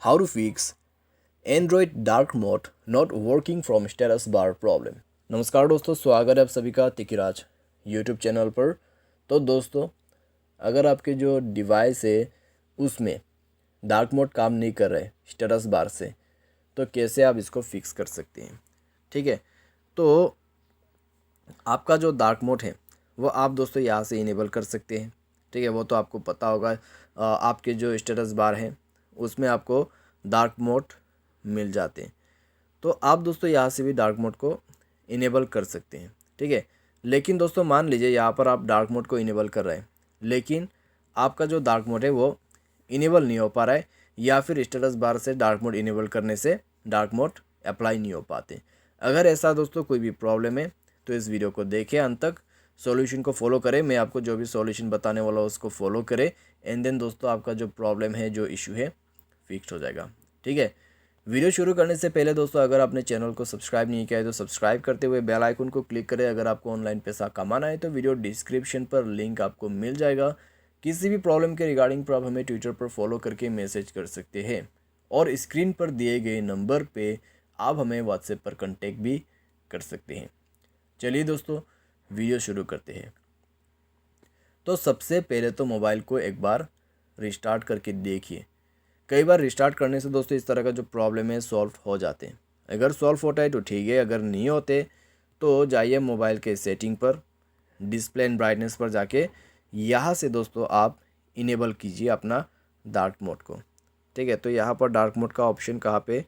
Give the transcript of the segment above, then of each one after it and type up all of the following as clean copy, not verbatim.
How to fix Android dark mode not working from status bar problem। नमस्कार दोस्तों, स्वागत है आप सभी का तिकिराज यूट्यूब चैनल पर। तो दोस्तों, अगर आपके जो डिवाइस है उसमें डार्क मोड काम नहीं कर रहा है स्टेटस बार से, तो कैसे आप इसको फिक्स कर सकते हैं। ठीक है, तो आपका जो डार्क मोड है वो आप दोस्तों यहाँ से इनेबल कर सकते हैं। ठीक है, वो तो आपको पता होगा। आपके जो स्टेटस बार हैं उसमें आपको डार्क मोड मिल जाते हैं, तो आप दोस्तों यहाँ से भी डार्क मोड को इनेबल कर सकते हैं। ठीक है, लेकिन दोस्तों मान लीजिए यहाँ पर आप डार्क मोड को इनेबल कर रहे हैं, लेकिन आपका जो डार्क मोड है वो इनेबल नहीं हो पा रहा है, या फिर स्टेटस बार से डार्क मोड इनेबल करने से डार्क मोड अप्लाई नहीं हो पाते। अगर ऐसा दोस्तों कोई भी प्रॉब्लम है तो इस वीडियो को देखें अंत तक, सॉल्यूशन को फॉलो करें। मैं आपको जो भी सॉल्यूशन बताने वाला हूँ उसको फॉलो करें, एंड देन दोस्तों आपका जो प्रॉब्लम है, जो इशू है, फिक्स हो जाएगा। ठीक है, वीडियो शुरू करने से पहले दोस्तों अगर आपने चैनल को सब्सक्राइब नहीं किया है तो सब्सक्राइब करते हुए बेल आइकन को क्लिक करें। अगर आपको ऑनलाइन पैसा कमाना है तो वीडियो डिस्क्रिप्शन पर लिंक आपको मिल जाएगा। किसी भी प्रॉब्लम के रिगार्डिंग पर आप हमें ट्विटर पर फॉलो करके मैसेज कर सकते हैं, और स्क्रीन पर दिए गए नंबर पे आप हमें व्हाट्सएप पर कॉन्टेक्ट भी कर सकते हैं। चलिए दोस्तों, वीडियो शुरू करते हैं। तो सबसे पहले तो मोबाइल को एक बार रिस्टार्ट करके देखिए। कई बार रिस्टार्ट करने से दोस्तों इस तरह का जो प्रॉब्लम है सॉल्व हो जाते हैं। अगर सॉल्व होता है तो ठीक है, अगर नहीं होते तो जाइए मोबाइल के सेटिंग पर, डिस्प्ले एंड ब्राइटनेस पर जाके यहाँ से दोस्तों आप इनेबल कीजिए अपना डार्क मोड को। ठीक है, तो यहाँ पर डार्क मोड का ऑप्शन कहाँ पे,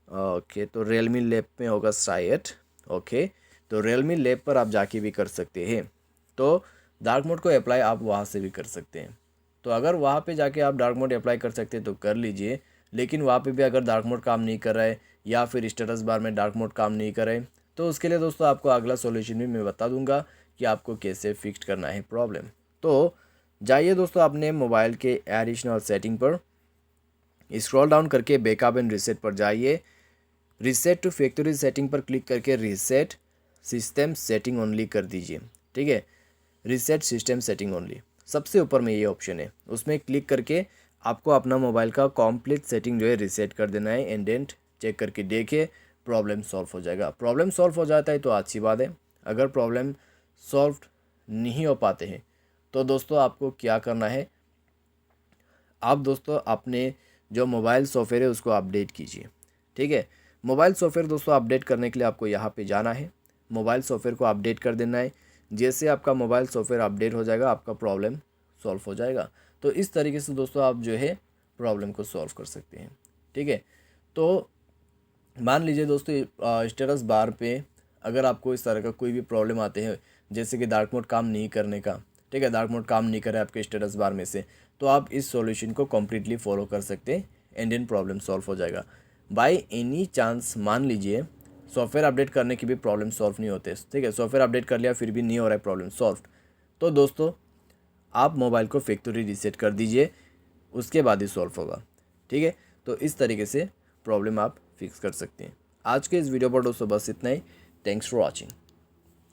ओके, तो रियलमी लैब में होगा शायद। ओके, तो रियलमी लैब पर आप जाके भी कर सकते हैं। तो डार्क मोड को अप्लाई आप वहाँ से भी कर सकते हैं। तो अगर वहाँ पे जाके आप डार्क मोड अप्लाई कर सकते हैं तो कर लीजिए, लेकिन वहाँ पे भी अगर डार्क मोड काम नहीं कर रहा है या फिर स्टेटस बार में डार्क मोड काम नहीं कर रहा है, तो उसके लिए दोस्तों आपको अगला सॉल्यूशन भी मैं बता दूंगा कि आपको कैसे फिक्स करना है प्रॉब्लम। तो जाइए दोस्तों अपने मोबाइल के एडिशनल सेटिंग पर, स्क्रॉल डाउन करके बैकअप एंड रीसेट पर जाइए। रीसेट टू फैक्ट्री सेटिंग पर क्लिक करके रीसेट सिस्टम सेटिंग ओनली कर दीजिए। ठीक है, रीसेट सिस्टम सेटिंग ओनली सबसे ऊपर में ये ऑप्शन है, उसमें क्लिक करके आपको अपना मोबाइल का कंप्लीट सेटिंग जो है रीसेट कर देना है, एंड देन चेक करके देखिए प्रॉब्लम सॉल्व हो जाएगा। प्रॉब्लम सॉल्व हो जाता है तो अच्छी बात है। अगर प्रॉब्लम सॉल्व नहीं हो पाते हैं तो दोस्तों आपको क्या करना है, आप दोस्तों अपने जो मोबाइल सॉफ्टवेयर है उसको अपडेट कीजिए। ठीक है, मोबाइल सॉफ्टवेयर दोस्तों अपडेट करने के लिए आपको यहाँ पे जाना है, मोबाइल सॉफ्टवेयर को अपडेट कर देना है। जैसे आपका मोबाइल सॉफ्टवेयर अपडेट हो जाएगा आपका प्रॉब्लम सॉल्व हो जाएगा। तो इस तरीके से दोस्तों आप जो है प्रॉब्लम को सॉल्व कर सकते हैं। ठीक है, तो मान लीजिए दोस्तों स्टेटस बार पे अगर आपको इस तरह का कोई भी प्रॉब्लम आते हैं, जैसे कि डार्क मोड काम नहीं करने का, ठीक है, डार्क मोड काम नहीं करे आपके स्टेटस बार में से, तो आप इस सॉल्यूशन को कम्प्लीटली फॉलो कर सकते हैं, एंड इन प्रॉब्लम सॉल्व हो जाएगा। बाय एनी चांस मान लीजिए सॉफ्टवेयर अपडेट करने की भी प्रॉब्लम सॉल्व नहीं होते, ठीक है, सॉफ्टवेयर अपडेट कर लिया फिर भी नहीं हो रहा है प्रॉब्लम सॉल्व, तो दोस्तों आप मोबाइल को फैक्ट्री रीसेट कर दीजिए, उसके बाद ही सॉल्व होगा। ठीक है, तो इस तरीके से प्रॉब्लम आप फिक्स कर सकते हैं। आज के इस वीडियो पर दोस्तों बस इतना ही। Thanks for watching.